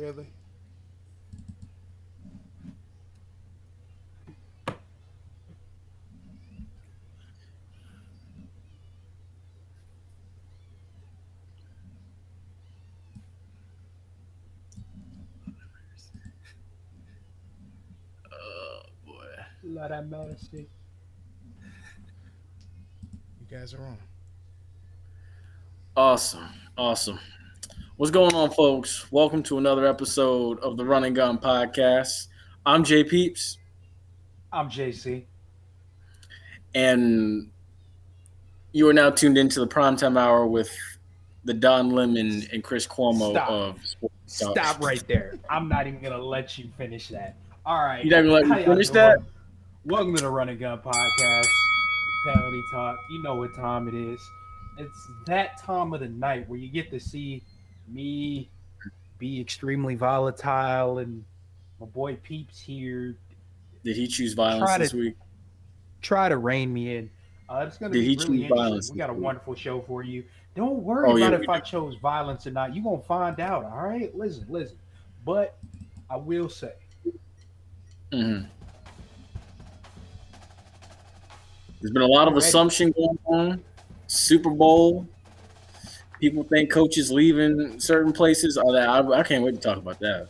together. Oh boy. Love that medicine. You guys are on. Awesome. Awesome. What's going on, folks? Welcome to another episode of the Run and Gun Podcast. I'm JPeeps, I'm JC. and you are now tuned into the primetime hour with the Don Lemon and Chris Cuomo Stop. of Sports Talk. Stop right there. I'm not even gonna let you finish that. All right. You not gonna let How me y'all finish doing? that? Welcome to the Run and Gun Podcast. Penalty talk. You know what time it is. It's that time of the night where you get to see me be extremely volatile and my boy Peeps here Did he choose violence try this to week? try to rein me in. It's going to Did be he really choose interesting. violence We this got a week? wonderful show for you. Don't worry Oh, yeah, about we if I do. chose violence or not. You're going to find out, all right? Listen. But I will say, Mm-hmm. There's been a lot of ready? assumption going on. Super Bowl. People think coaches leaving certain places. I can't wait to talk about that.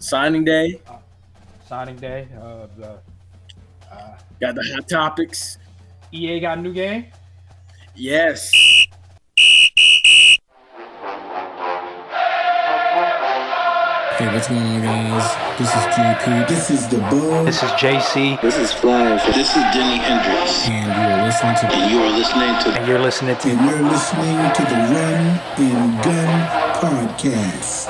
Signing day. Signing day. Got the hot topics. EA got a new game. Yes. Hey, what's going on, guys? This is JP. This is the Bug. This is JC. This is Flash. This is Denny Hendricks. And you are listening to And you are listening to And you're listening to And you're listening to the Run and Gun Podcast.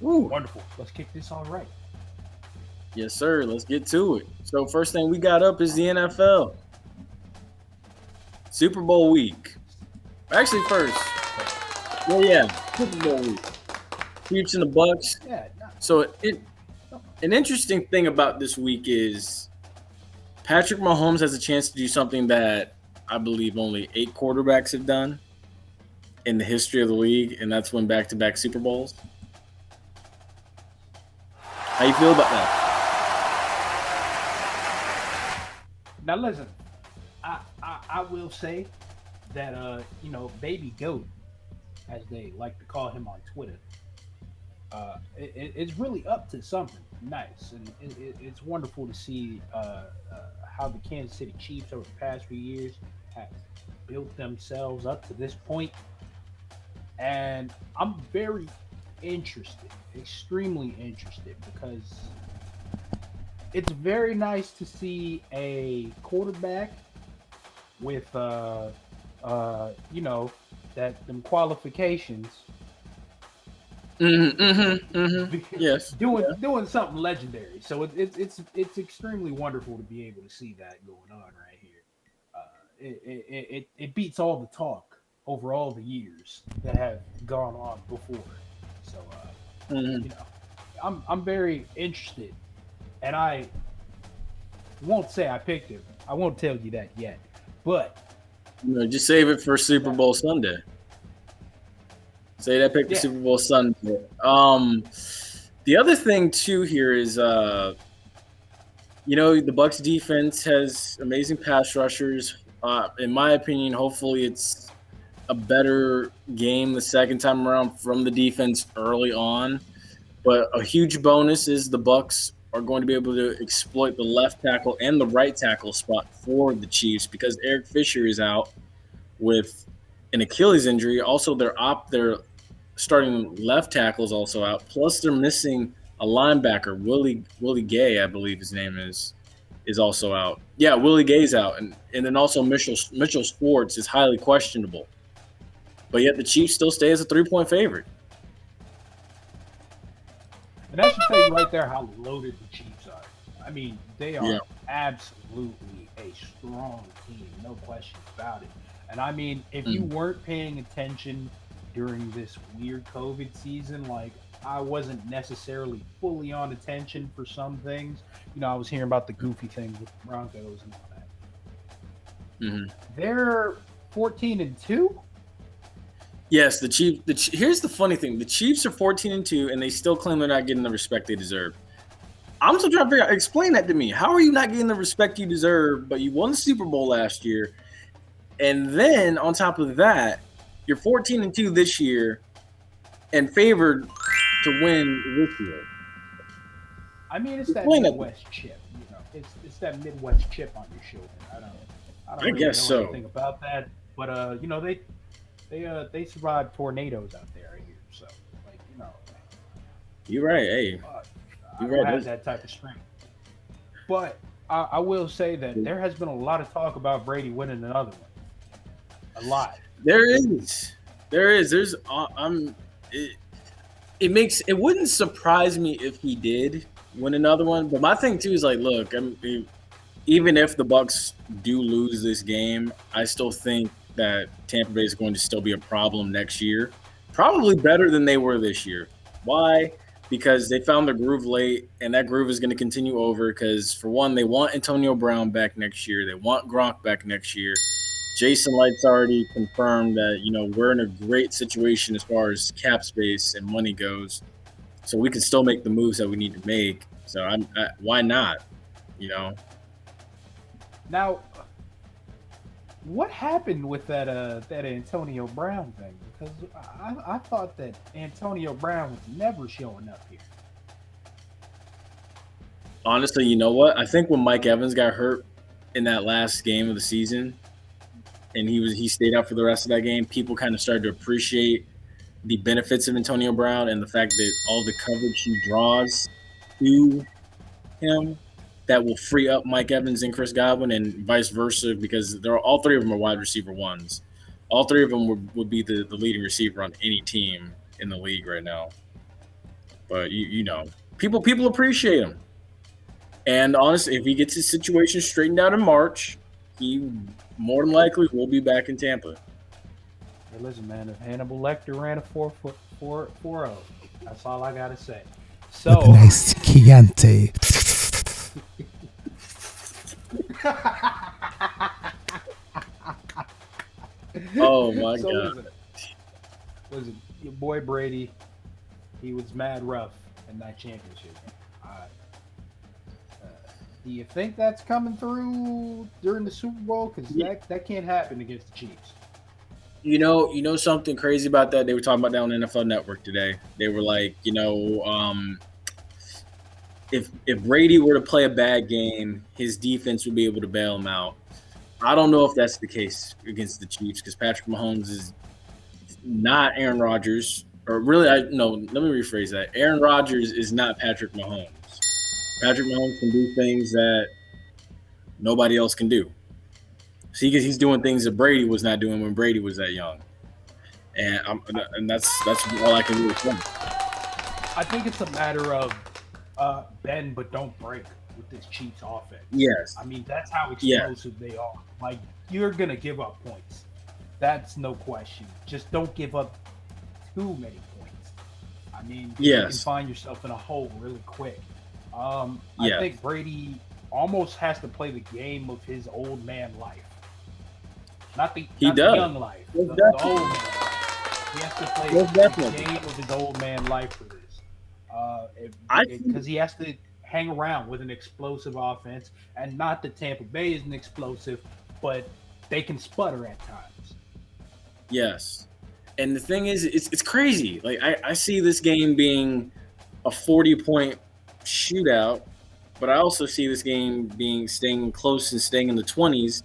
Wonderful. Let's kick this all right. Yes, sir. Let's get to it. So first thing we got up is the NFL. Super Bowl week. Actually, first. Well, yeah, Super Bowl week. Chiefs and the Bucs. Yeah. So an interesting thing about this week is Patrick Mahomes has a chance to do something that I believe only 8 quarterbacks have done in the history of the league, and that's win back-to-back Super Bowls. How you feel about that? Now listen, I will say that Baby Goat, as they like to call him on Twitter, it's really up to something nice, and it's wonderful to see how the Kansas City Chiefs over the past few years have built themselves up to this point, and I'm very interested, extremely interested, because it's very nice to see a quarterback with that them qualifications Yes. doing something legendary. So it's extremely wonderful to be able to see that going on right here. It beats all the talk over all the years that have gone on before. So I'm very interested, and I won't say I picked him. I won't tell you that yet, but Just save it for Super Bowl Sunday. Say that pick for Yeah. Super Bowl Sunday. The other thing too here is, the Bucs defense has amazing pass rushers. In my opinion, hopefully it's a better game the second time around from the defense early on. But a huge bonus is the Bucs are going to be able to exploit the left tackle and the right tackle spot for the Chiefs because Eric Fisher is out with an Achilles injury. Also, their starting left tackle is also out. Plus, they're missing a linebacker, Willie Gay, I believe his name is also out. Yeah, Willie Gay's out, and then also Mitchell Schwartz is highly questionable. but yet the Chiefs still stay as a 3-point favorite. And that should tell you right there how loaded the Chiefs are. I mean, they are Yeah. absolutely a strong team, no question about it. And I mean, if you weren't paying attention during this weird COVID season, like I wasn't necessarily fully on attention for some things. You know, I was hearing about the goofy things with the Broncos and all that. Mm-hmm. They're 14-2. Yes, the Chiefs. Here's the funny thing: the Chiefs are 14-2, and they still claim they're not getting the respect they deserve. I'm still trying to figure out. Explain that to me. How are you not getting the respect you deserve? But you won the Super Bowl last year, and then on top of that, you're 14-2 this year, and favored to win this year. I mean, it's that Explain that. Midwest chip. You know, it's that Midwest chip on your shoulder. I don't really guess know so. anything about that, but you know, they survived tornadoes out there, I hear. So, like, you know, You're right. Hey, I don't have that type of strength. But I will say that there has been a lot of talk about Brady winning another one. A lot. There is. There's. It wouldn't surprise me if he did win another one. But my thing too is like, look, even if the Bucs do lose this game, I still think that Tampa Bay is going to still be a problem next year. Probably better than they were this year. Why? Because they found their groove late, and that groove is going to continue over. Because for one, they want Antonio Brown back next year. They want Gronk back next year. Jason Light's already confirmed that, you know, we're in a great situation as far as cap space and money goes. So we can still make the moves that we need to make. So why not? You know. Now, what happened with that Antonio Brown thing? Because I thought that Antonio Brown was never showing up here. Honestly, you know what? I think when Mike Evans got hurt in that last game of the season, and he stayed out for the rest of that game, people kind of started to appreciate the benefits of Antonio Brown and the fact that all the coverage he draws to him that will free up Mike Evans and Chris Godwin and vice versa, because all three of them are wide receiver ones. All three of them would be the leading receiver on any team in the league right now. But you know, people appreciate him. And honestly, if he gets his situation straightened out in March, he more than likely will be back in Tampa. Hey, listen, man, if Hannibal Lecter ran a 4.40, that's all I gotta say. So with a nice Chianti. Oh my God! Listen, your boy Brady, he was mad rough in that championship. Do you think that's coming through during the Super Bowl? Because that can't happen against the Chiefs. You know something crazy about that? They were talking about that on NFL Network today. They were like, if Brady were to play a bad game, his defense would be able to bail him out. I don't know if that's the case against the Chiefs, because Patrick Mahomes is not Aaron Rodgers. Or really, let me rephrase that. Aaron Rodgers is not Patrick Mahomes. Patrick Mahomes can do things that nobody else can do. See, he's doing things that Brady was not doing when Brady was that young, and that's all I can do with him. I think it's a matter of bend but don't break with this Chiefs offense. Yes, I mean that's how explosive they are. Like, you're gonna give up points. That's no question. Just don't give up too many points. I mean, you can find yourself in a hole really quick. I think Brady almost has to play the game of his old man life. Not the young life. The old man life. He has to play the game of his old man life for this. Because he has to hang around with an explosive offense, and not that Tampa Bay isn't explosive, but they can sputter at times. Yes. And the thing is, it's crazy. Like, I see this game being a 40-point shootout, but I also see this game staying close and staying in the 20s,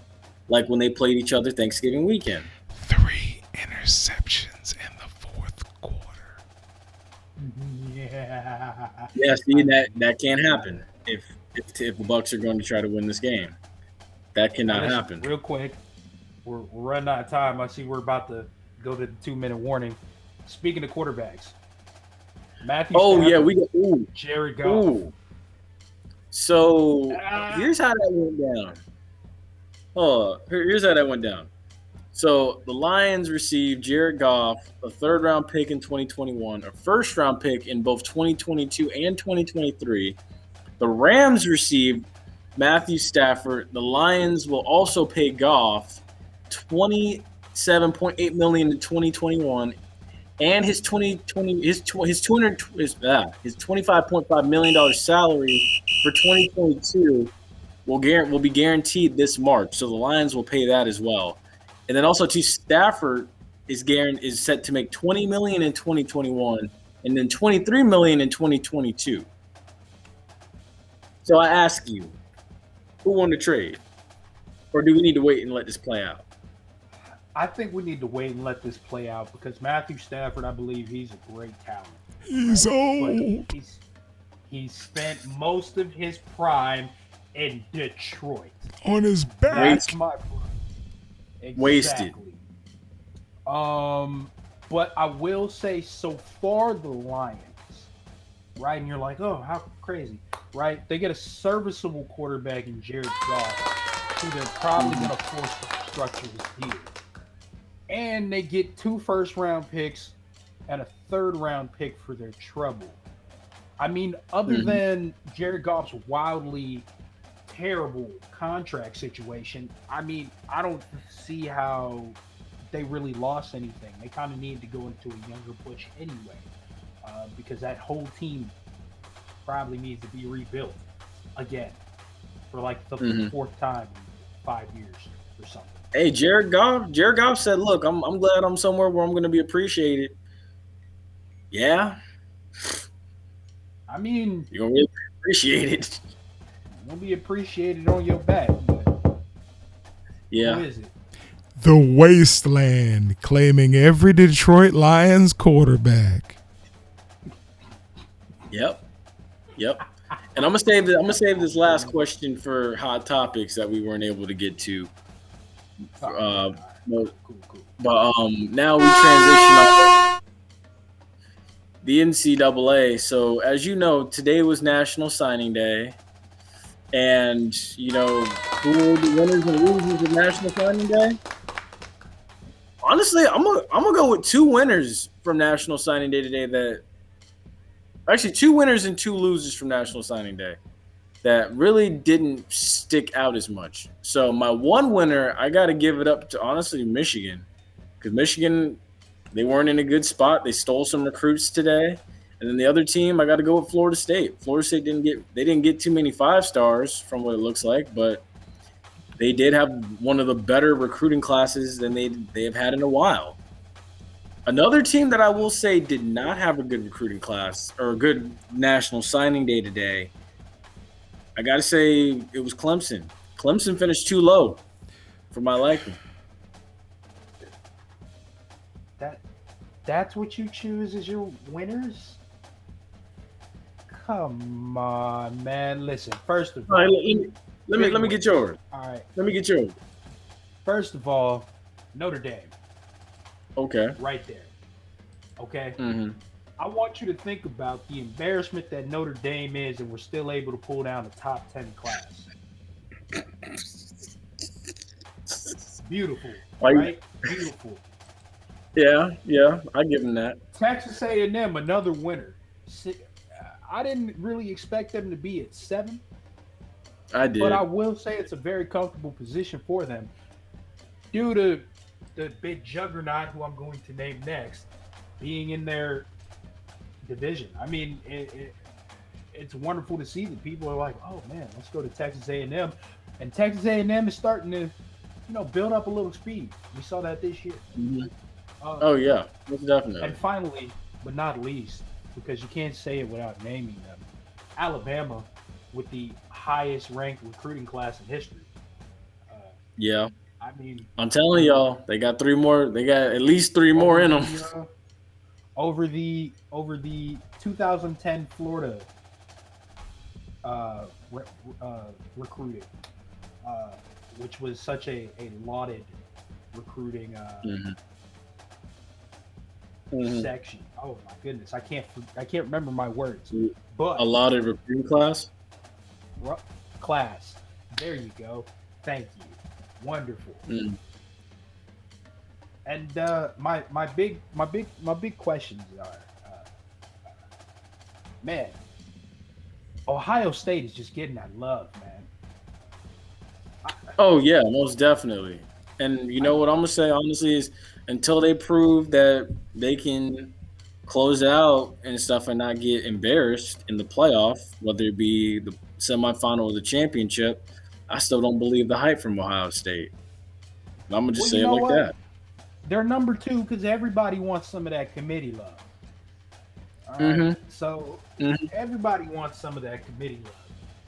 like when they played each other Thanksgiving weekend. 3 interceptions in the fourth quarter. Yeah. Yeah, see, that can't happen if the Bucs are going to try to win this game. That cannot happen. Real quick, we're running out of time. I see we're about to go to the 2-minute warning. Speaking of quarterbacks, Matthew. Oh Stafford, yeah, we got Jared Goff. ooh. So here's how that went down. Oh, here's how that went down. So the Lions received Jared Goff, a third-round pick in 2021, a first-round pick in both 2022 and 2023. The Rams received Matthew Stafford. The Lions will also pay Goff $27.8 million in 2021, and his $25.5 million salary for 2022 will be guaranteed this March. So the Lions will pay that as well. And then also, Stafford is set to make $20 million in 2021, and then $23 million in 2022. So I ask you, who won the trade, or do we need to wait and let this play out? I think we need to wait and let this play out because Matthew Stafford, I believe he's a great talent. He's old. He spent most of his prime in Detroit. On his back. That's my point. Exactly. Wasted. But I will say, so far the Lions, right? And you're like, oh, how crazy, right? They get a serviceable quarterback in Jared Goff, who they're probably going to force to structure this deal. And they get 2 first-round picks and a third-round pick for their trouble. I mean, other than Jared Goff's wildly terrible contract situation, I mean, I don't see how they really lost anything. They kind of need to go into a younger push anyway, because that whole team probably needs to be rebuilt again for like the 4th time in 5 years or something. Hey, Jared Goff said, "Look, I'm glad I'm somewhere where I'm going to be appreciated." Yeah, I mean, you're going to be appreciated. You'll be appreciated on your back. Yeah. Who is it? The Wasteland, claiming every Detroit Lions quarterback. Yep. And I'm gonna save this last question for hot topics that we weren't able to get to. Cool. But now we transition up the NCAA. So as you know, today was National Signing Day, and you know who are the winners and losers of National Signing Day? Honestly, I'm gonna go with 2 winners from National Signing Day today. Actually, 2 winners and 2 losers from National Signing Day that really didn't stick out as much. So my one winner, I got to give it up to, honestly, Michigan. Because Michigan, they weren't in a good spot. They stole some recruits today. And then the other team, I got to go with Florida State. Florida State didn't get too many 5-stars from what it looks like, but they did have one of the better recruiting classes than they have had in a while. Another team that I will say did not have a good recruiting class or a good National Signing Day today, I got to say it was Clemson. Clemson finished too low for my liking. That's what you choose as your winners? Come on, man. Listen, first of all, All right, let me get yours. All right. Let me get yours. First of all, Notre Dame. Okay. Right there. Okay? Mm-hmm. I want you to think about the embarrassment that Notre Dame is, and we're still able to pull down a top 10 class. Beautiful, right? Beautiful. Yeah, I give them that. Texas A&M, another winner. I didn't really expect them to be at 7. I did. But I will say it's a very comfortable position for them due to the big juggernaut, who I'm going to name next, being in their division. I mean, it's wonderful to see that people are like, oh man, let's go to Texas A&M, and Texas A&M is starting to, build up a little speed. We saw that this year. Mm-hmm. Oh yeah, most definitely. And finally, but not least, because you can't say it without naming them, Alabama with the highest ranked recruiting class in history. Yeah. I mean, I'm telling y'all, they got 3 more. They got at least 3 more in them. Over the 2010 Florida recruiting, which was such a lauded recruiting section. Oh my goodness, I can't remember my words. But A lot of recruiting class. class. There you go. Thank you. Wonderful. And my big questions are, man, Ohio State is just getting that love, man. Oh yeah, most definitely. And you know what I'm gonna say honestly is until they prove that they can close out and stuff and not get embarrassed in the playoff, whether it be the semifinal or the championship, I still don't believe the hype from Ohio State. And I'm gonna just say it like that. They're number 2 because everybody wants some of that committee love. All right, so everybody wants some of that committee love.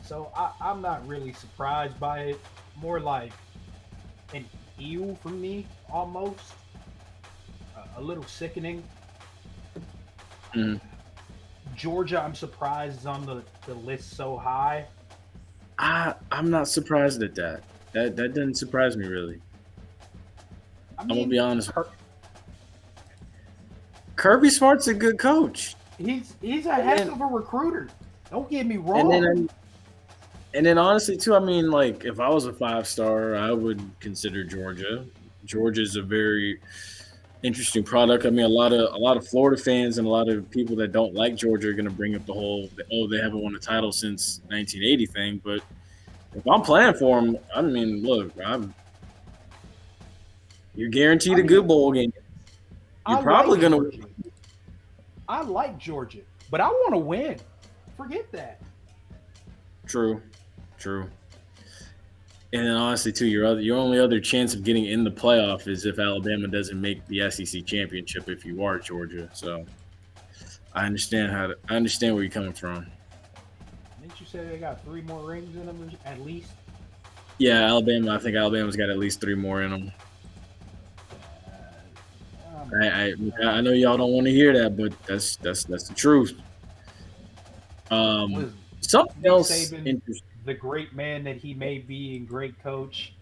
So I'm not really surprised by it. More like an ew for me, almost. A little sickening. Georgia, I'm surprised is on the list so high. I'm not surprised at that. That didn't surprise me really. I'm gonna be honest. Kirby Smart's a good coach. He's a heck of a recruiter. Don't get me wrong. And then honestly too, I mean, like if I was a 5-star, I would consider Georgia. Georgia's a very interesting product. I mean, a lot of Florida fans and a lot of people that don't like Georgia are going to bring up the whole they haven't won a title since 1980 thing. But if I'm playing for them, I mean, look, you're guaranteed a good bowl game. You're probably going to win. I like Georgia, but I want to win. Forget that. True. And then honestly, too, your only other chance of getting in the playoff is if Alabama doesn't make the SEC championship. If you are Georgia, so I understand where you're coming from. Didn't you say they got 3 more rings in them at least? Yeah, Alabama. I think Alabama's got at least 3 more in them. I know y'all don't want to hear that, but that's the truth. Something else Saban, the great man that he may be and great coach.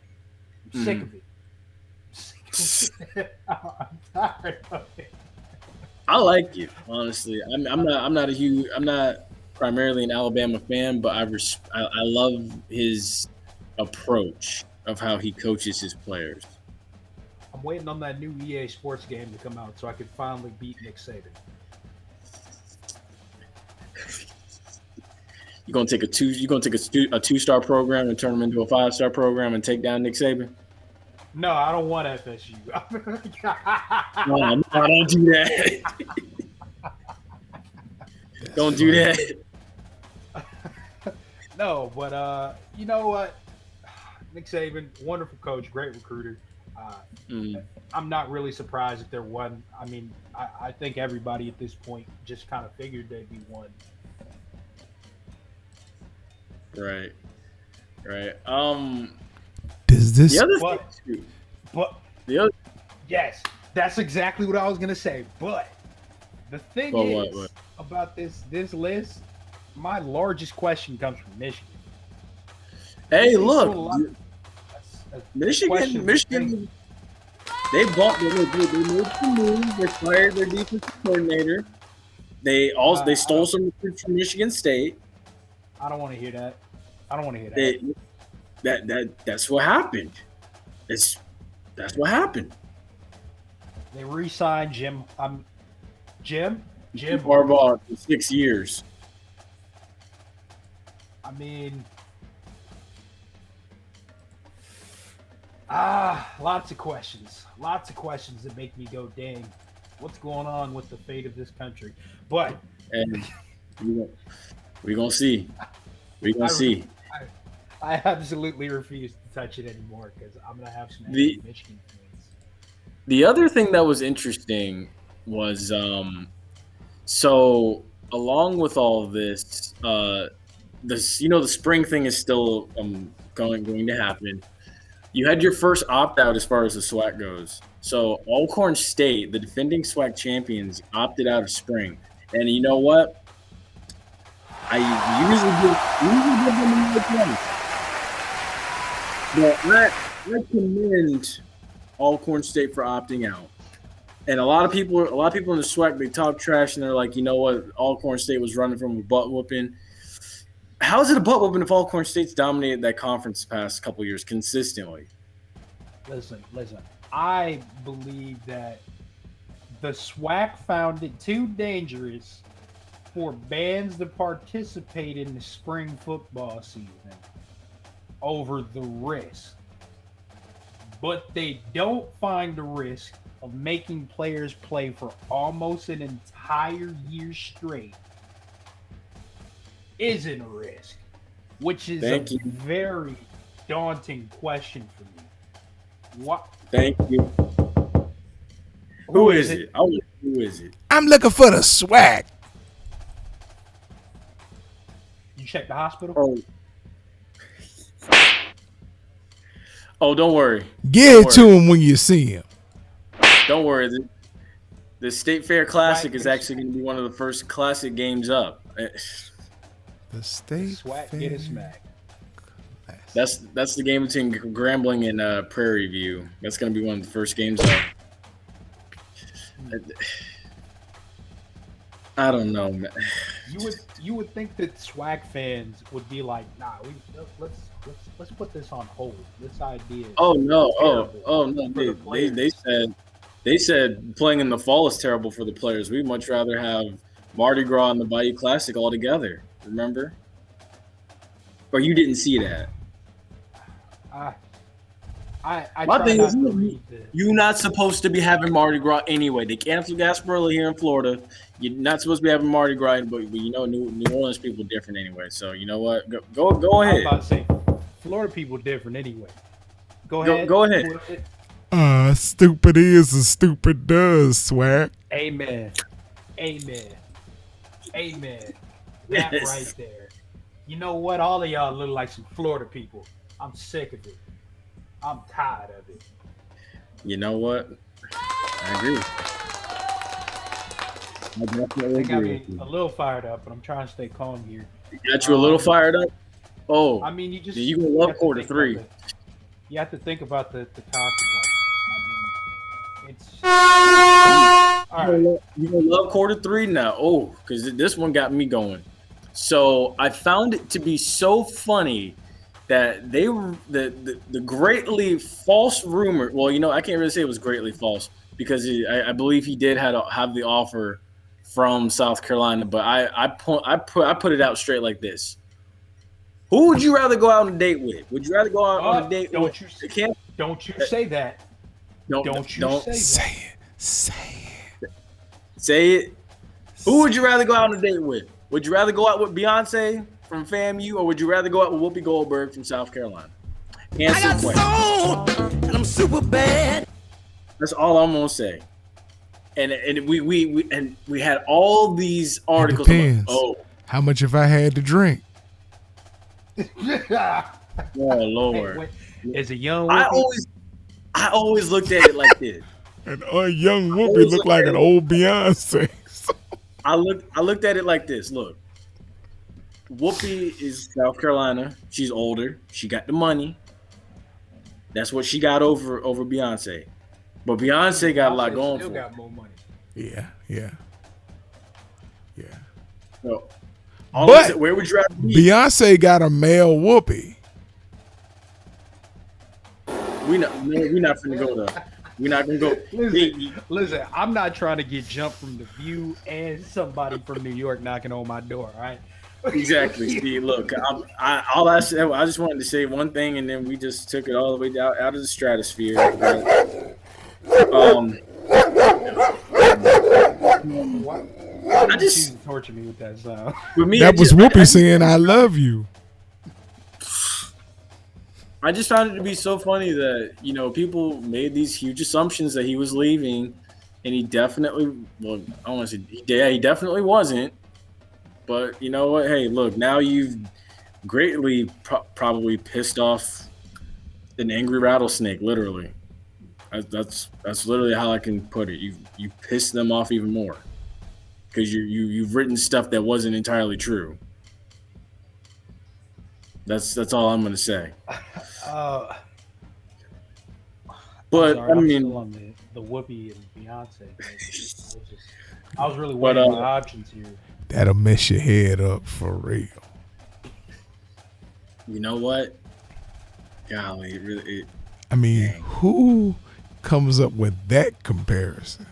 I'm sick of it. I'm tired of it. I like it, honestly. I'm not primarily an Alabama fan, but I love his approach of how he coaches his players. I'm waiting on that new EA Sports game to come out so I can finally beat Nick Saban. You're gonna take a 2-star program and turn them into a 5-star program and take down Nick Saban? No, I don't want FSU. No, don't do that. Don't do that. No, but you know what? Nick Saban, wonderful coach, great recruiter. I'm not really surprised if they're one. I mean, I think everybody at this point just kind of figured they'd be one. Right. Does this? The other thing too. Yes, that's exactly what I was gonna say. But the thing is about this list, my largest question comes from Michigan. Hey, look, Michigan. They made some moves. They fired their defensive coordinator. They stole some recruits from Michigan State. I don't want to hear that. That's what happened. That's what happened. They re-signed Jim Harbaugh for 6 years. I mean, lots of questions that make me go, dang, what's going on with the fate of this country? But and we're gonna see. I absolutely refuse to touch it anymore because I'm gonna have some Michigan fans. The other thing that was interesting was so along with all of this, the spring thing is still going to happen. You had your first opt-out as far as the SWAC goes. So Alcorn State, the defending SWAC champions, opted out of spring. And you know what? I usually give them another chance. But I commend Alcorn State for opting out. And a lot of people in the SWAC, they talk trash and they're like, you know what? Alcorn State was running from a butt whooping. How is it a butt whooping if Alcorn State's dominated that conference the past couple of years consistently? Listen. I believe that the SWAC found it too dangerous for bands to participate in the spring football season over the risk. But they don't find the risk of making players play for almost an entire year straight isn't a risk, which is very daunting question for me. What? Thank you. Who is it? Who is it? I'm looking for the swag. You check the hospital? Oh, don't worry. Get to him when you see him. Don't worry. The State Fair Classic is actually going to be one of the first classic games up. The State SWAC Fair. get a smack. That's the game between Grambling and Prairie View. That's going to be one of the first games up. I don't know, man. You would think that SWAC fans would be like, nah, let's put this on hold. This idea. Oh no! Oh no! They said playing in the fall is terrible for the players. We'd much rather have Mardi Gras and the Bayou Classic all together. Remember? Or you didn't see that? I My try thing not is, to read the- you're not supposed to be having Mardi Gras anyway. They can't have Gasparilla here in Florida. You're not supposed to be having Mardi Gras, but you know New Orleans people are different anyway. So you know what? Go I was ahead. about to say, Florida people different anyway. Go ahead. Go ahead. Stupid is and stupid does, swag. Amen. That Yes. right there. You know what? All of y'all look like some Florida people. I'm sick of it. I'm tired of it. You know what? I agree. I definitely They got agree me with you. a little fired up, but I'm trying to stay calm here. Got you a little fired up? Oh, I mean, you just you gonna you love have to quarter think three. about you have to think about the consequences. I mean, it's all right. You gonna love quarter three now? Oh, because this one got me going. So I found it to be so funny that they were the greatly false rumor. Well, you know, I can't really say it was greatly false because I believe he did have the offer from South Carolina, but I put it out straight like this. Who would you rather go out on a date with? Would you rather go out on a date Don't with? you Don't say that. Don't say that. Say it. Who would you rather go out on a date with? Would you rather go out with Beyonce from FAMU, or would you rather go out with Whoopi Goldberg from South Carolina? Answer the question. And I'm super bad. That's all I'm gonna say. And we had all these articles. Depends. Oh How much if I had to drink? Lord! Wait, is a young I Whoopi? always looked at it like this. And a young Whoopi look like an old Beyonce. I looked at it like this. Look, Whoopi is South Carolina. She's older. She got the money. That's what she got over Beyonce. But Beyonce got a lot going Still for her. got more money. Yeah. So, But where would you rather be? Beyonce got a male Whoopi. We're not finna go there. We're not gonna go. Listen, I'm not trying to get jumped from the View and somebody from New York knocking on my door, all right? Exactly, Steve. Look, I just wanted to say one thing, and then we just took it all the way out of the stratosphere. I just torture me with that sound. With me, That was Whoopi saying, I love you. I just found it to be so funny that, you know, people made these huge assumptions that he was leaving, and he definitely, well, I don't want to say, he definitely wasn't. But you know what? Hey, look, now you've greatly probably pissed off an angry rattlesnake, literally. That's literally how I can put it. You pissed them off even more because you've written stuff that wasn't entirely true. That's all I'm gonna say. But sorry, I I'm still mean, on the Whoopi and Beyonce. I was really But, weighing my options here. That'll mess your head up for real. you know what? Golly, it really. I mean, Dang. who comes up with that comparison?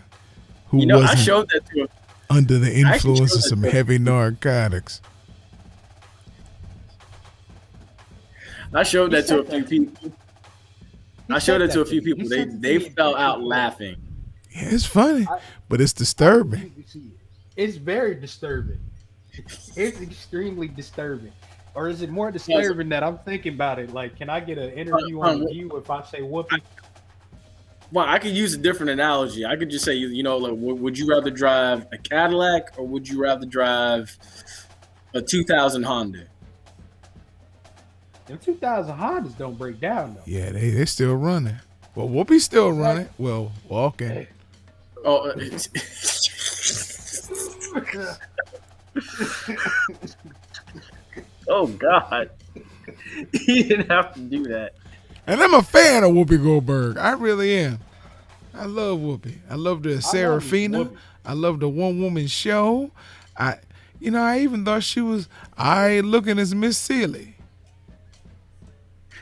Who I wasn't showed that to under the I actually influence showed of that some to- heavy narcotics? I showed He that to a said few that. people. He I showed said it to a that few to me. people. He They sent it to they me in fell picture out form. laughing. Yeah, it's funny, but it's disturbing. It's very disturbing. It's extremely disturbing. Or is it more disturbing that I'm thinking about it? Like, can I get an interview on the View if I say Whoopi? Well, I could use a different analogy. I could just say, like, would you rather drive a Cadillac or would you rather drive a 2000 Honda? Them 2000 Hondas don't break down though. Yeah, they still running. Well, Whoopi's still running. Well, walking. Oh, oh God! He didn't have to do that. And I'm a fan of Whoopi Goldberg. I really am. I love Whoopi. I love the Serafina. Whoopi. I love the one woman show. I even thought she was looking as Miss Seeley.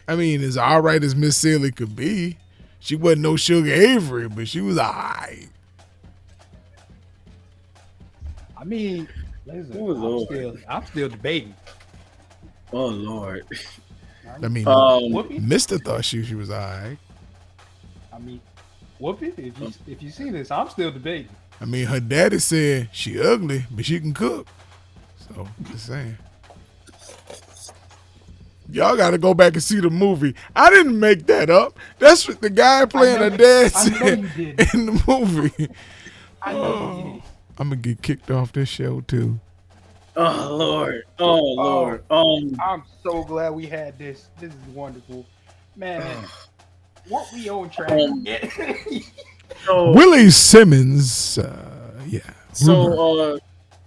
I mean, as all right as Miss Seeley could be. She wasn't no Sugar Avery, but she was all right. I mean, listen, Oh, Lord. I'm still debating. Oh Lord! I mean, Whoopi? Mister thought she was all right. I mean, Whoopi. If you see this, I'm still debating. I mean, her daddy said she ugly, but she can cook. So, just saying. Y'all got to go back and see the movie. I didn't make that up. That's what the guy playing her dad I know said you did. in the movie. I know you did. I'm going to get kicked off this show, too. Oh Lord! Oh Lord! I'm so glad we had this. This is wonderful, man. Weren't we on track? So, Willie Simmons, yeah. so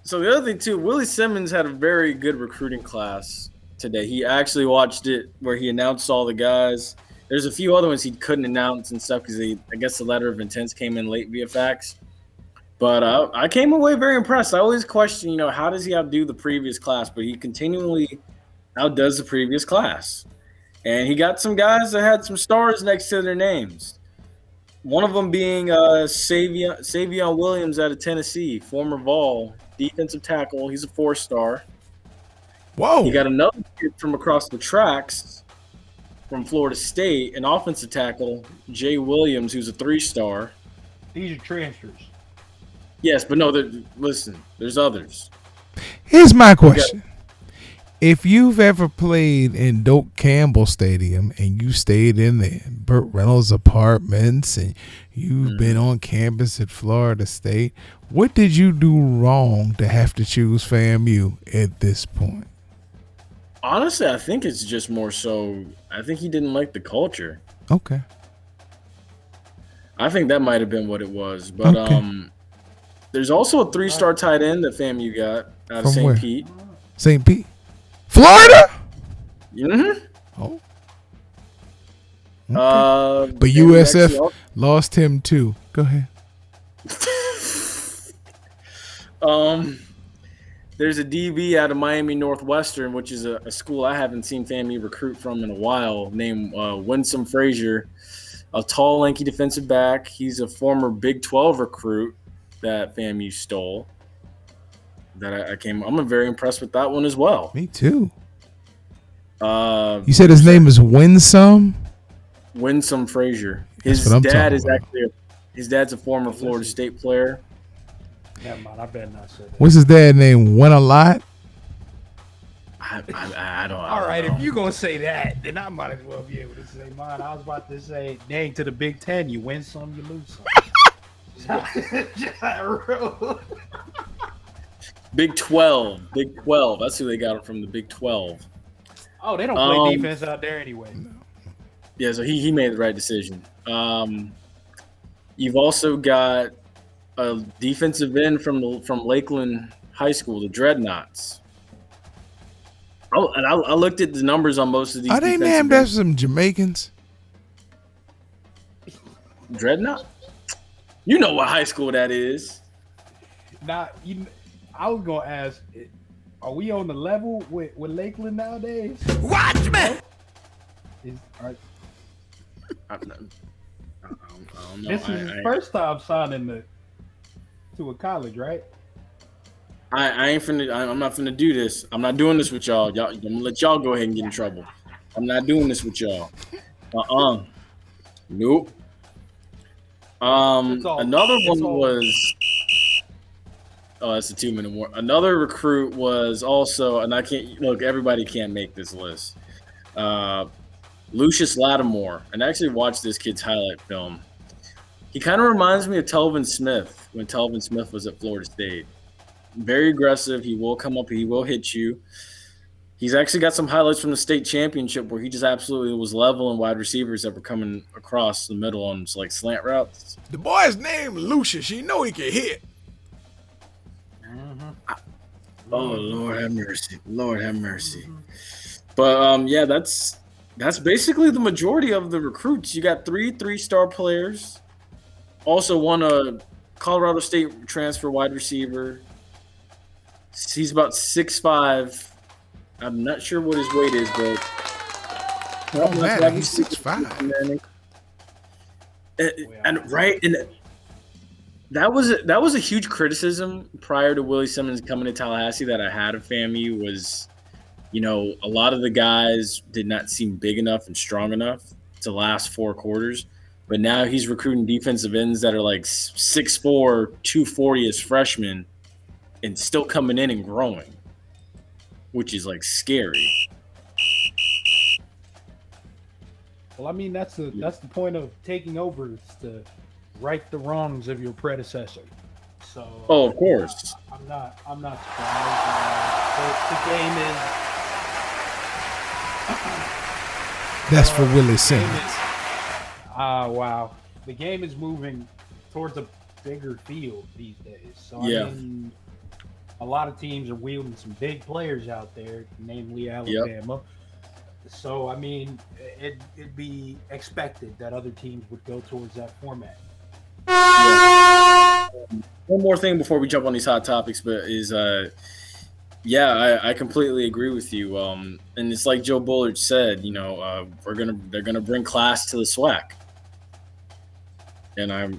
the other thing too, Willie Simmons had a very good recruiting class today. He actually watched it where he announced all the guys. There's a few other ones he couldn't announce and stuff because I guess the letter of intents came in late via fax. But I came away very impressed. I always question, how does he outdo the previous class? But he continually outdoes the previous class. And he got some guys that had some stars next to their names. One of them being Savion Williams out of Tennessee, former Vol, defensive tackle. He's a 4-star. Whoa. You got another kid from across the tracks from Florida State, an offensive tackle, Jay Williams, who's a 3-star. These are transfers. Yes, but no, listen, there's others. Here's my question. If you've ever played in Doak Campbell Stadium and you stayed in there, Burt Reynolds apartments, and you've been on campus at Florida State, what did you do wrong to have to choose FAMU at this point? Honestly, I think it's just more so, I think he didn't like the culture. Okay. I think that might have been what it was. But Okay. there's also a 3-star tight end that FAMU got out of From where? St. Pete. St. Pete? Florida? Mm-hmm. Oh. Okay. But and USF actually lost him too. Go ahead. There's a DB out of Miami Northwestern, which is a school I haven't seen FAMU recruit from in a while, named Winsome Frazier, a tall, lanky defensive back. He's a former Big 12 recruit that FAMU stole. I'm very impressed with that one as well. Me too. You You said his name is Winsome? Winsome Frazier. That's His what I'm dad talking is about. actually his dad's a former Florida State player. Never mind. I better not say that. What's his dad name? Win a lot? I don't. All right, if you're gonna say that, then I might as well be able to say mine. I was about to say, dang, to the Big Ten, you win some, you lose some. Big 12. Big 12. That's who they got it from, the Big 12. Oh, they don't play defense out there anyway. Yeah, so he made the right decision. You've also got a defensive end from Lakeland High School, the Dreadnoughts. Oh, and I looked at the numbers on most of these. Are they defensive named ends. after some Jamaicans? Dreadnought? You know what high school that is. I was gonna ask, are we on the level with Lakeland nowadays? Watch me. I don't know. This is his first time signing to a college, right? I ain't finna. I'm not finna do this. I'm not doing this with y'all. I'm gonna let y'all go ahead and get in trouble. I'm not doing this with y'all. Nope. Another one was. Oh, that's a 2-minute war. Another recruit was also, and I can't look. Everybody can't make this list. Lucius Lattimore, and I actually watched this kid's highlight film. He kind of reminds me of Telvin Smith when Telvin Smith was at Florida State. Very aggressive. He will come up. He will hit you. He's actually got some highlights from the state championship where he just absolutely was leveling wide receivers that were coming across the middle on like slant routes. The boy's name Lucius. You know he can hit. Oh, Lord have mercy. Lord have mercy. But, yeah, that's basically the majority of the recruits. You got 3 3-star players. Also won a Colorado State transfer wide receiver. He's about 6'5". I'm not sure what his weight is, but Oh man, he's 6'5". And that was a huge criticism prior to Willie Simmons coming to Tallahassee that I had of FAMU was, a lot of the guys did not seem big enough and strong enough to last 4 quarters. But now he's recruiting defensive ends that are like 6'4", 240 as freshmen and still coming in and growing, which is like scary. Well, I mean, that's the point of taking over, is to right the wrongs of your predecessor. So, of course, I'm not surprised. The game is. That's for Willie Simmons. Wow. The game is moving towards a bigger field these days. So yeah. I mean, a lot of teams are wielding some big players out there, namely Alabama. Yep. So, I mean, it'd be expected that other teams would go towards that format. Yeah. One more thing before we jump on these hot topics, but is I completely agree with you. And it's like Joe Bullard said, they're gonna bring class to the SWAC, and I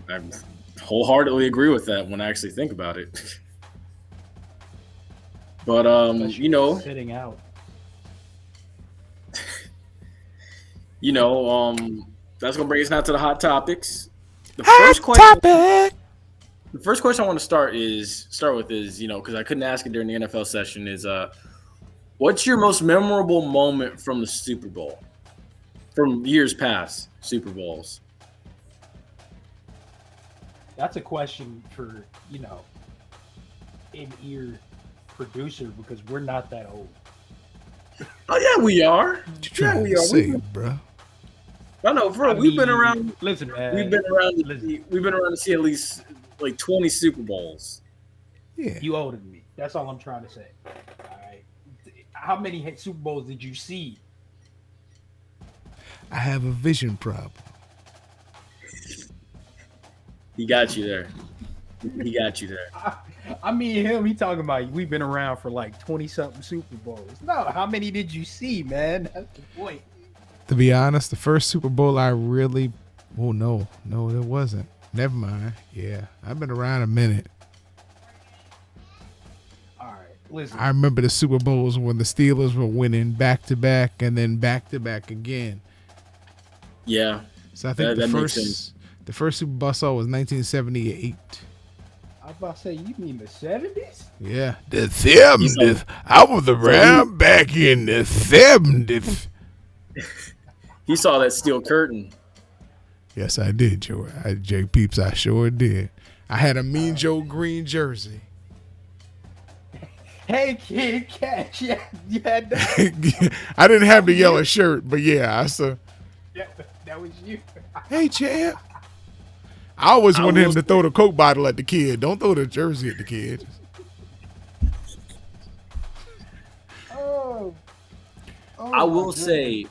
wholeheartedly agree with that when I actually think about it. But sitting out. That's gonna bring us now to the hot topics. The first question I want to start with is, because I couldn't ask it during the NFL session, is what's your most memorable moment from the Super Bowl, from years past Super Bowls? That's a question for in-ear producer, because we're not that old. Oh yeah, we are. Yeah, we are, bro. No, bro. We've been around. Listen, man. We've been around to see at least like 20 Super Bowls. Yeah. You older than me. That's all I'm trying to say. All right. How many Super Bowls did you see? I have a vision problem. He got you there. I mean, him. He talking about we've been around for like 20-something Super Bowls. No, how many did you see, man? That's the point. To be honest, the first Super Bowl I really, no, it wasn't. Never mind. Yeah, I've been around a minute. All right, listen. I remember the Super Bowls when the Steelers were winning back to back and then back to back again. Yeah. So I think the first Super Bowl I saw was 1978. I was about to say, you mean the 70s? Yeah, the 70s. I was around back in the 70s. He saw that steel curtain. Yes, I did, Joe. JPeeps, I sure did. I had a Mean Joe Green jersey. Hey, kid, catch. Yeah, you had that. I didn't have the yellow shirt, but yeah, I saw. That was you. Hey, champ. I always wanted him to throw the Coke bottle at the kid. Don't throw the jersey at the kid. I will say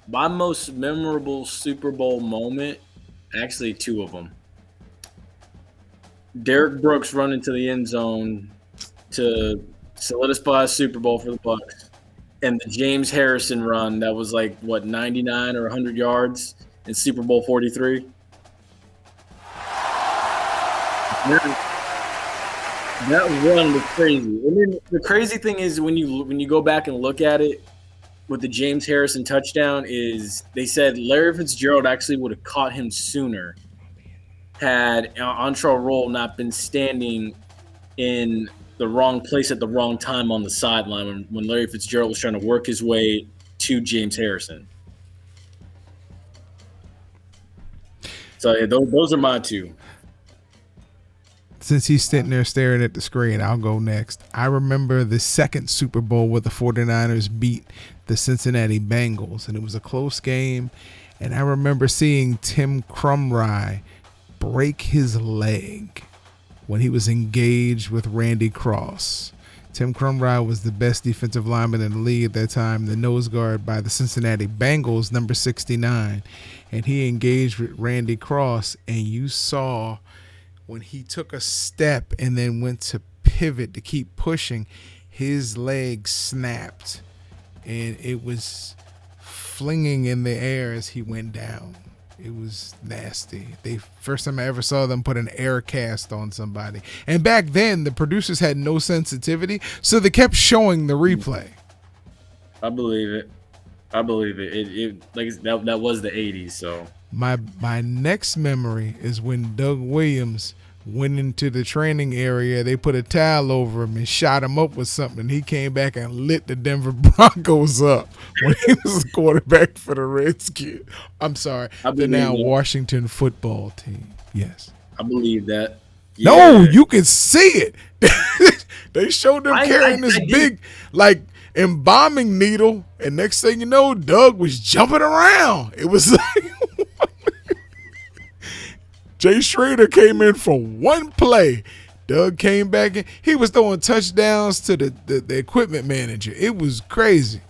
my most memorable Super Bowl moment Actually, two of them. Derek Brooks running to the end zone to solidify a Super Bowl for the Bucs, and the James Harrison run that was 99 or 100 yards in Super Bowl 43. That run was crazy. And then the crazy thing is when you go back and look at it with the James Harrison touchdown is they said Larry Fitzgerald actually would have caught him sooner had Antrell Roll not been standing in the wrong place at the wrong time on the sideline when Larry Fitzgerald was trying to work his way to James Harrison. So yeah, those are my two. Since he's sitting there staring at the screen, I'll go next. I remember the second Super Bowl where the 49ers beat the Cincinnati Bengals, and it was a close game. And I remember seeing Tim Krumrie break his leg when he was engaged with Randy Cross. Tim Krumrie was the best defensive lineman in the league at that time, the nose guard by the Cincinnati Bengals, number 69. And he engaged with Randy Cross, and you saw when he took a step and then went to pivot to keep pushing, his leg snapped, and it was flinging in the air as he went down. It was nasty. First time I ever saw them put an air cast on somebody. And back then, the producers had no sensitivity, so they kept showing the replay. I believe it. It that was the 80s, so. My next memory is when Doug Williams went into the training area. They put a towel over him and shot him up with something. He came back and lit the Denver Broncos up when he was the quarterback for the Redskins. I'm sorry, the now Washington football team. Yes. I believe that. Yeah. No, you can see it. They showed them carrying this big, embalming needle, and next thing you know, Doug was jumping around. It was like Jay Schrader came in for one play. Doug came back in. He was throwing touchdowns to the equipment manager. It was crazy.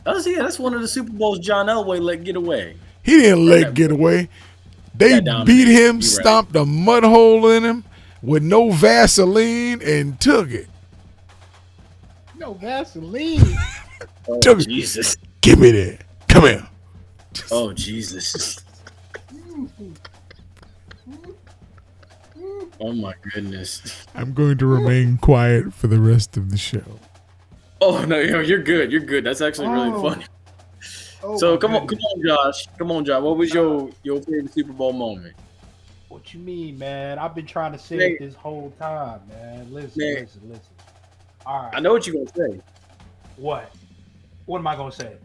That's one of the Super Bowls John Elway let get away. He didn't let get away. They beat him, stomped a mud hole in him with no Vaseline, and took it. No Vaseline. Oh, Jesus. Give me that. Come here. Oh, Jesus. Oh, my goodness. I'm going to remain quiet for the rest of the show. Oh, no, you're good. You're good. That's actually really funny. So come on, Josh. Come on, Josh. What was your favorite Super Bowl moment? What you mean, man? I've been trying to say it this whole time, man. Listen. All right. I know what you're gonna say. What? What am I gonna say?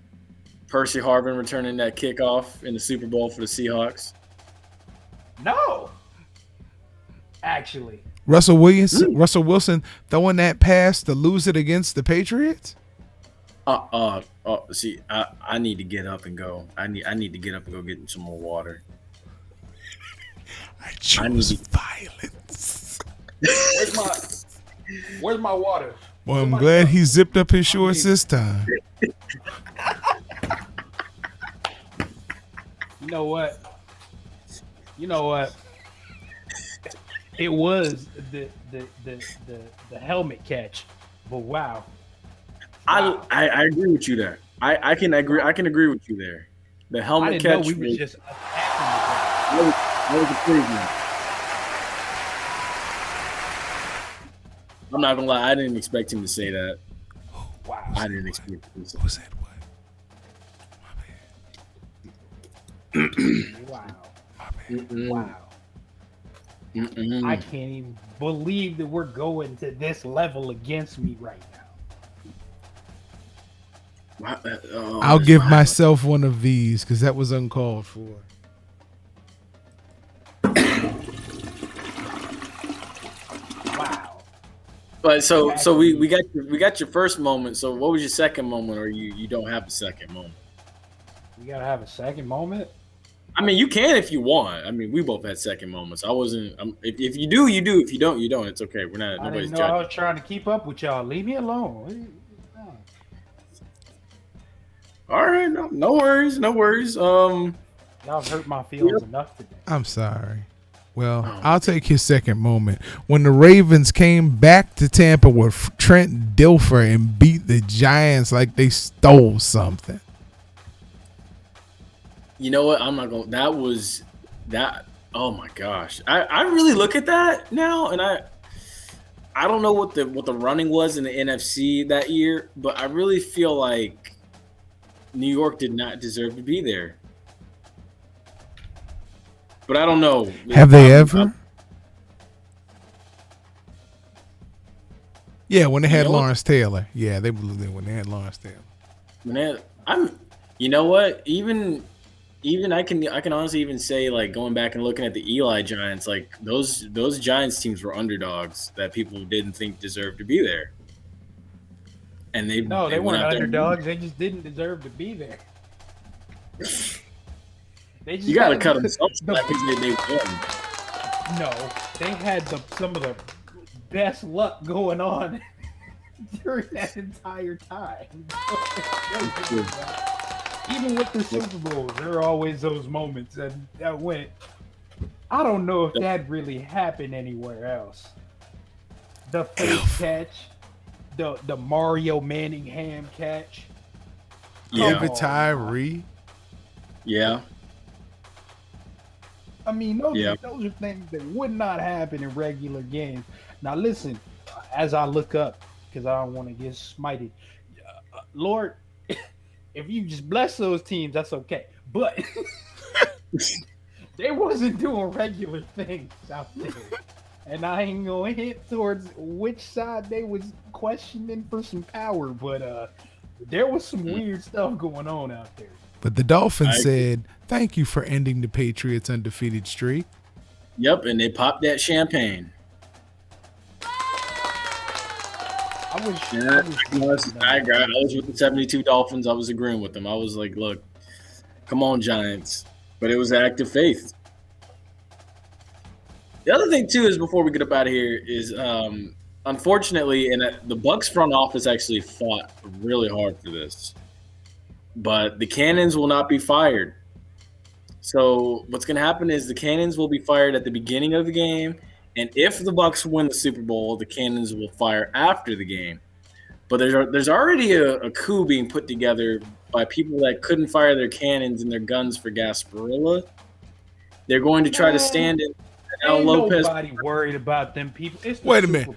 Percy Harvin returning that kickoff in the Super Bowl for the Seahawks. No. Actually. Russell Wilson throwing that pass to lose it against the Patriots? See, I need to get up and go. I need to get up and go get some more water. I choose violence. Where's my water? Well, I'm glad he zipped up his shorts this time. You know what? It was the helmet catch, but wow. I agree with you there. I can agree with you there. The helmet catch. I didn't know we was just attacking the guy. That was a preview. I'm not gonna lie, I didn't expect him to say that. Wow. I didn't expect him to say that. Who said what? Wow. My bad. Wow. I can't even believe that we're going to this level against me right now. I'll give myself one of these because that was uncalled for. Wow. But so we got your first moment. So what was your second moment, or you don't have a second moment? We gotta have a second moment. I mean, you can if you want. I mean, we both had second moments. I wasn't. If you do, you do. If you don't, you don't. It's okay. We're not. Nobody's judging. I was trying to keep up with y'all. Leave me alone. All right, no worries. Y'all hurt my feelings enough today. I'm sorry. Well, I'll take his second moment. When the Ravens came back to Tampa with Trent Dilfer and beat the Giants like they stole something. You know what? I'm not going. That was that. Oh my gosh! I really look at that now, and I don't know what the running was in the NFC that year, but I really feel like New York did not deserve to be there. But I don't know. Have they ever? Yeah, when they had Lawrence Taylor. Yeah, they blew there when they had Lawrence Taylor. You know what? Even I can honestly even say, like, going back and looking at the Eli Giants, like those Giants teams were underdogs that people didn't think deserved to be there. And they weren't underdogs. They just didn't deserve to be there. You got to cut them some slack because they won. No, they had some of the best luck going on during that entire time. Even with the Super Bowls, there are always those moments that went. I don't know if that really happened anywhere else. The fake catch, the Mario Manningham catch. David Tyree. Yeah. I mean, those are things that would not happen in regular games. Now, listen, as I look up, because I don't want to get smited, Lord, if you just bless those teams, that's okay. But they wasn't doing regular things out there. And I ain't going to hint towards which side they was questioning for some power, but there was some weird stuff going on out there. But the Dolphins said, thank you for ending the Patriots' undefeated streak. Yep, and they popped that champagne. I was with the 72 Dolphins. I was agreeing with them. I was like, look, come on, Giants. But it was an act of faith. The other thing, too, is before we get up out of here is, unfortunately, and the Bucs front office actually fought really hard for this. But the Cannons will not be fired. So what's going to happen is the Cannons will be fired at the beginning of the game, and if the Bucs win the Super Bowl, the Cannons will fire after the game. But there's already a coup being put together by people that couldn't fire their cannons and their guns for Gasparilla. They're going to try to stand in Al Lopez. Nobody worried about them people. Wait a minute.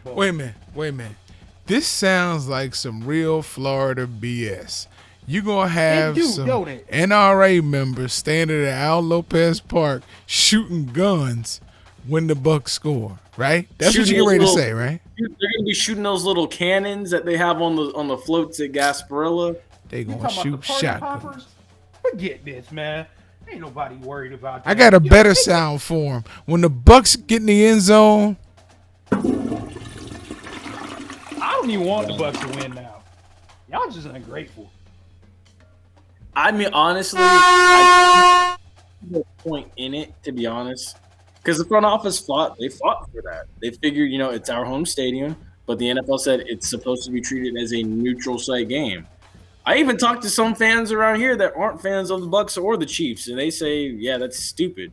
This sounds like some real Florida BS. You're going to have some NRA members standing at Al Lopez Park shooting guns when the Bucs score, right? That's what you're ready to say, right? They're going to be shooting those little cannons that they have on the floats at Gasparilla. They're going to shoot shotguns. Forget this, man. Ain't nobody worried about that. I got a better sound for them. When the Bucs get in the end zone. I don't even want the Bucs to win now. Y'all just ungrateful. I mean, honestly, I see no point in it, to be honest. Because the front office fought for that. They figured, it's our home stadium, but the NFL said it's supposed to be treated as a neutral site game. I even talked to some fans around here that aren't fans of the Bucs or the Chiefs, and they say, yeah, that's stupid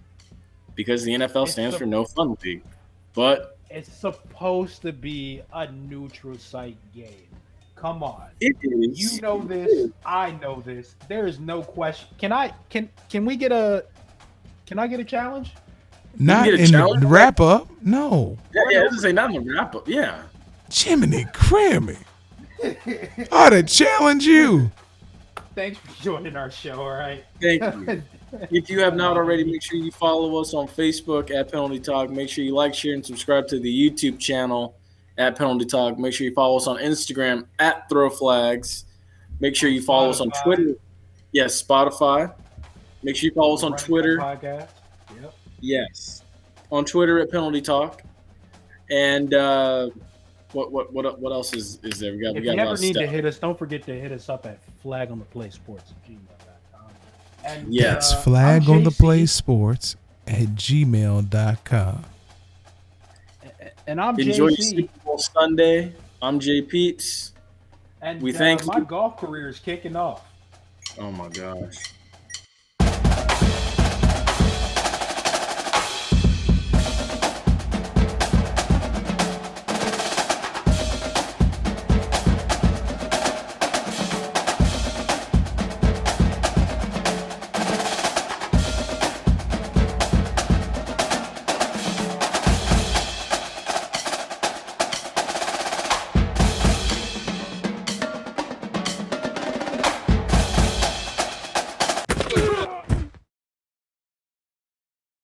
because the NFL stands for no fun league. But it's supposed to be a neutral site game. Come on. It is. You know this. I know this. There is no question. Can I get a challenge? Not in the wrap up. No. Yeah, I was say not in the wrap up. Yeah. Jiminy Crammy. I ought to challenge you. Thanks for joining our show, all right? Thank you. If you have not already, make sure you follow us on Facebook at Penalty Talk. Make sure you like, share, and subscribe to the YouTube channel at Penalty Talk. Make sure you follow us on Instagram at Throw Flags. Make sure you follow us on Twitter. Yes, Spotify. Make sure you follow us on Twitter. Podcast. Yep. Yes. On Twitter at Penalty Talk. And what else is there? We got if a you lot ever of need stuff. to hit us, don't forget to hit us up at flagontheplaysports@gmail.com. And yes, flagontheplaysports@gmail.com. And I'm Enjoy JC. your Super Bowl Sunday. I'm JPeeps. And we thank my golf career is kicking off. Oh my gosh.